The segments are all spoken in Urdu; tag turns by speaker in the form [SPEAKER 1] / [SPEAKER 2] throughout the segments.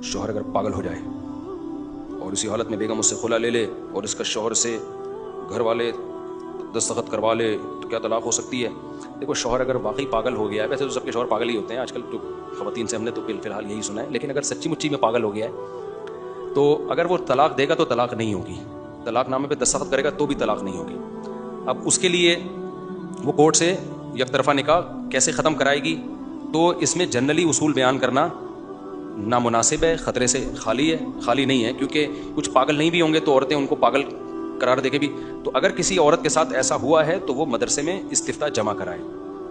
[SPEAKER 1] شوہر اگر پاگل ہو جائے اور اسی حالت میں بیگم اس سے خلا لے لے اور اس کا شوہر سے گھر والے دستخط کروا لے تو کیا طلاق ہو سکتی ہے؟ دیکھو شوہر اگر واقعی پاگل ہو گیا ہے، ویسے تو سب کے شوہر پاگل ہی ہوتے ہیں آج کل، جو خواتین سے ہم نے تو فی الحال یہی سنا ہے، لیکن اگر سچی مچی میں پاگل ہو گیا ہے تو اگر وہ طلاق دے گا تو طلاق نہیں ہوگی، طلاق نامے پہ دستخط کرے گا تو بھی طلاق نہیں ہوگی۔ اب اس کے لیے وہ کورٹ سے یک طرفہ نکاح کیسے ختم کرائے گی؟ تو اس میں جنرلی اصول بیان کرنا نامناسب ہے، خطرے سے خالی ہے، خالی نہیں ہے، کیونکہ کچھ پاگل نہیں بھی ہوں گے تو عورتیں ان کو پاگل قرار دے کے بھی، تو اگر کسی عورت کے ساتھ ایسا ہوا ہے تو وہ مدرسے میں استفتاء جمع کرائے،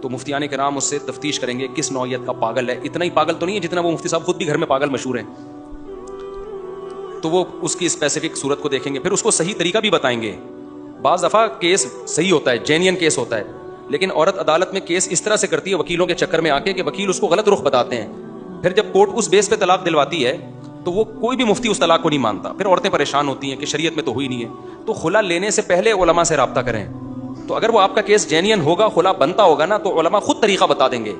[SPEAKER 1] تو مفتیان کرام اس سے تفتیش کریں گے کس نوعیت کا پاگل ہے، اتنا ہی پاگل تو نہیں ہے جتنا وہ مفتی صاحب خود بھی گھر میں پاگل مشہور ہیں، تو وہ اس کی اسپیسیفک صورت کو دیکھیں گے، پھر اس کو صحیح طریقہ بھی بتائیں گے۔ بعض دفعہ کیس صحیح ہوتا ہے، جینین کیس ہوتا ہے، لیکن عورت عدالت میں کیس اس طرح سے کرتی ہے وکیلوں کے چکر میں آ کے کہ وکیل اس کو غلط رخ بتاتے ہیں، پھر جب کورٹ اس بیس پہ طلاق دلواتی ہے تو وہ کوئی بھی مفتی اس طلاق کو نہیں مانتا، پھر عورتیں پریشان ہوتی ہیں کہ شریعت میں تو ہوئی نہیں ہے۔ تو خلا لینے سے پہلے علماء سے رابطہ کریں، تو اگر وہ آپ کا کیس جینین ہوگا، خلا بنتا ہوگا نا، تو علماء خود طریقہ بتا دیں گے۔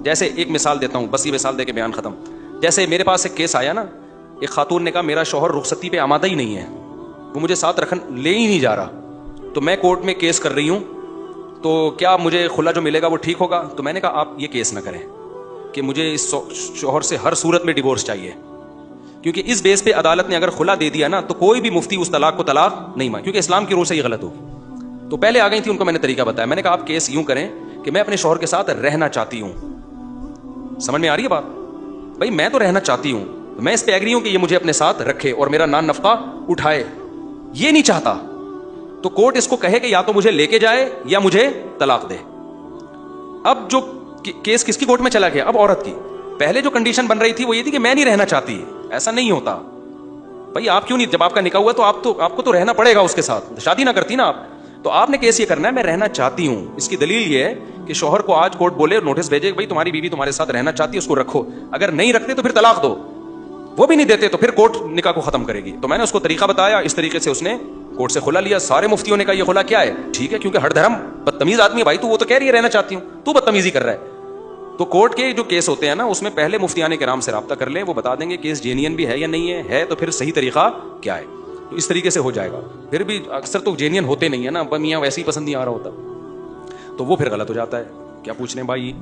[SPEAKER 1] جیسے ایک مثال دیتا ہوں، بس یہ مثال دے کے بیان ختم۔ جیسے میرے پاس ایک کیس آیا نا، ایک خاتون نے کہا میرا شوہر رخصتی پہ آمادہ ہی نہیں ہے، وہ مجھے ساتھ لے ہی نہیں جا رہا، تو میں کورٹ میں کیس کر رہی ہوں، تو کیا مجھے خلا جو ملے گا وہ ٹھیک ہوگا؟ تو میں نے کہا آپ یہ کیس نہ کریں کہ مجھے اس شوہر سے ہر صورت میں ڈیورس چاہیے، کیونکہ اس بیس پہ عدالت نے اگر خلا دے دیا نا تو کوئی بھی مفتی اس طلاق کو طلاق نہیں مان، کیونکہ اسلام کی روح سے یہ غلط ہوگی۔ تو پہلے آ گئی تھی، ان کو میں نے طریقہ بتایا، میں نے کہا آپ کیس یوں کریں کہ میں اپنے شوہر کے ساتھ رہنا چاہتی ہوں، سمجھ میں آ رہی ہے بات؟ بھائی میں تو رہنا چاہتی ہوں، میں اس پہ ایگری ہوں کہ یہ مجھے اپنے ساتھ رکھے اور میرا نان نفقہ اٹھائے، یہ نہیں چاہتا، تو کورٹ اس کو کہے کہ یا تو مجھے لے کے جائے یا مجھے طلاق دے۔ اب جو کیس کس کی کورٹ میں چلا گیا؟ اب عورت کی۔ پہلے جو کنڈیشن بن رہی تھی وہ یہ تھی کہ میں نہیں رہنا چاہتی، ایسا نہیں ہوتا بھائی، آپ کیوں نہیں، جب آپ کا نکاح ہوا تو آپ کو تو رہنا پڑے گا اس کے ساتھ، شادی نہ کرتی نا آپ، تو آپ نے کیس یہ کرنا ہے میں رہنا چاہتی ہوں۔ اس کی دلیل یہ ہے کہ شوہر کو آج کورٹ بولے، نوٹس بھیجے کہ بھائی تمہاری بیوی تمہارے ساتھ رہنا چاہتی ہے، اس کو رکھو، اگر نہیں رکھتے تو پھر طلاق دو، وہ بھی نہیں دیتے تو پھر کورٹ نکاح کو ختم کرے گی۔ تو میں نے اس کو طریقہ بتایا، اس طریقے سے اس نے کورٹ سے خلا لیا۔ سارے مفتیوں نے کہا یہ خلا کیا ہے؟ ٹھیک ہے، کیونکہ ہر دھرم بدتمیز آدمی ہے بھائی، تو وہ تو کہہ رہی ہے رہنا چاہتی ہوں، تو بدتمیزی کر رہا ہے۔ تو کورٹ کے جو کیس ہوتے ہیں نا، اس میں پہلے مفتیان کرام سے رابطہ کر لیں، وہ بتا دیں گے کیس جینین بھی ہے یا نہیں ہے تو پھر صحیح طریقہ کیا ہے، تو اس طریقے سے ہو جائے گا۔ پھر بھی اکثر تو جینین ہوتے نہیں ہے نا، میاں ویسے ہی پسند نہیں آ رہا ہوتا، تو وہ پھر غلط ہو جاتا ہے۔ کیا پوچھ رہے ہیں بھائی؟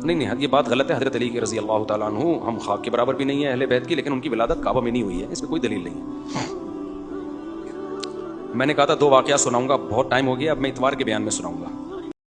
[SPEAKER 1] نہیں، یہ بات غلط ہے، حضرت علی کے رضی اللہ تعالیٰ عنہ ہم خاک کے برابر بھی نہیں ہے اہل بیت کی، لیکن ان کی ولادت کعبہ میں نہیں ہوئی ہے، اس میں کوئی دلیل نہیں ہے۔ میں نے کہا تھا 2 واقعات سناؤں گا، بہت ٹائم ہو گیا، اب میں اتوار کے بیان میں سناؤں گا۔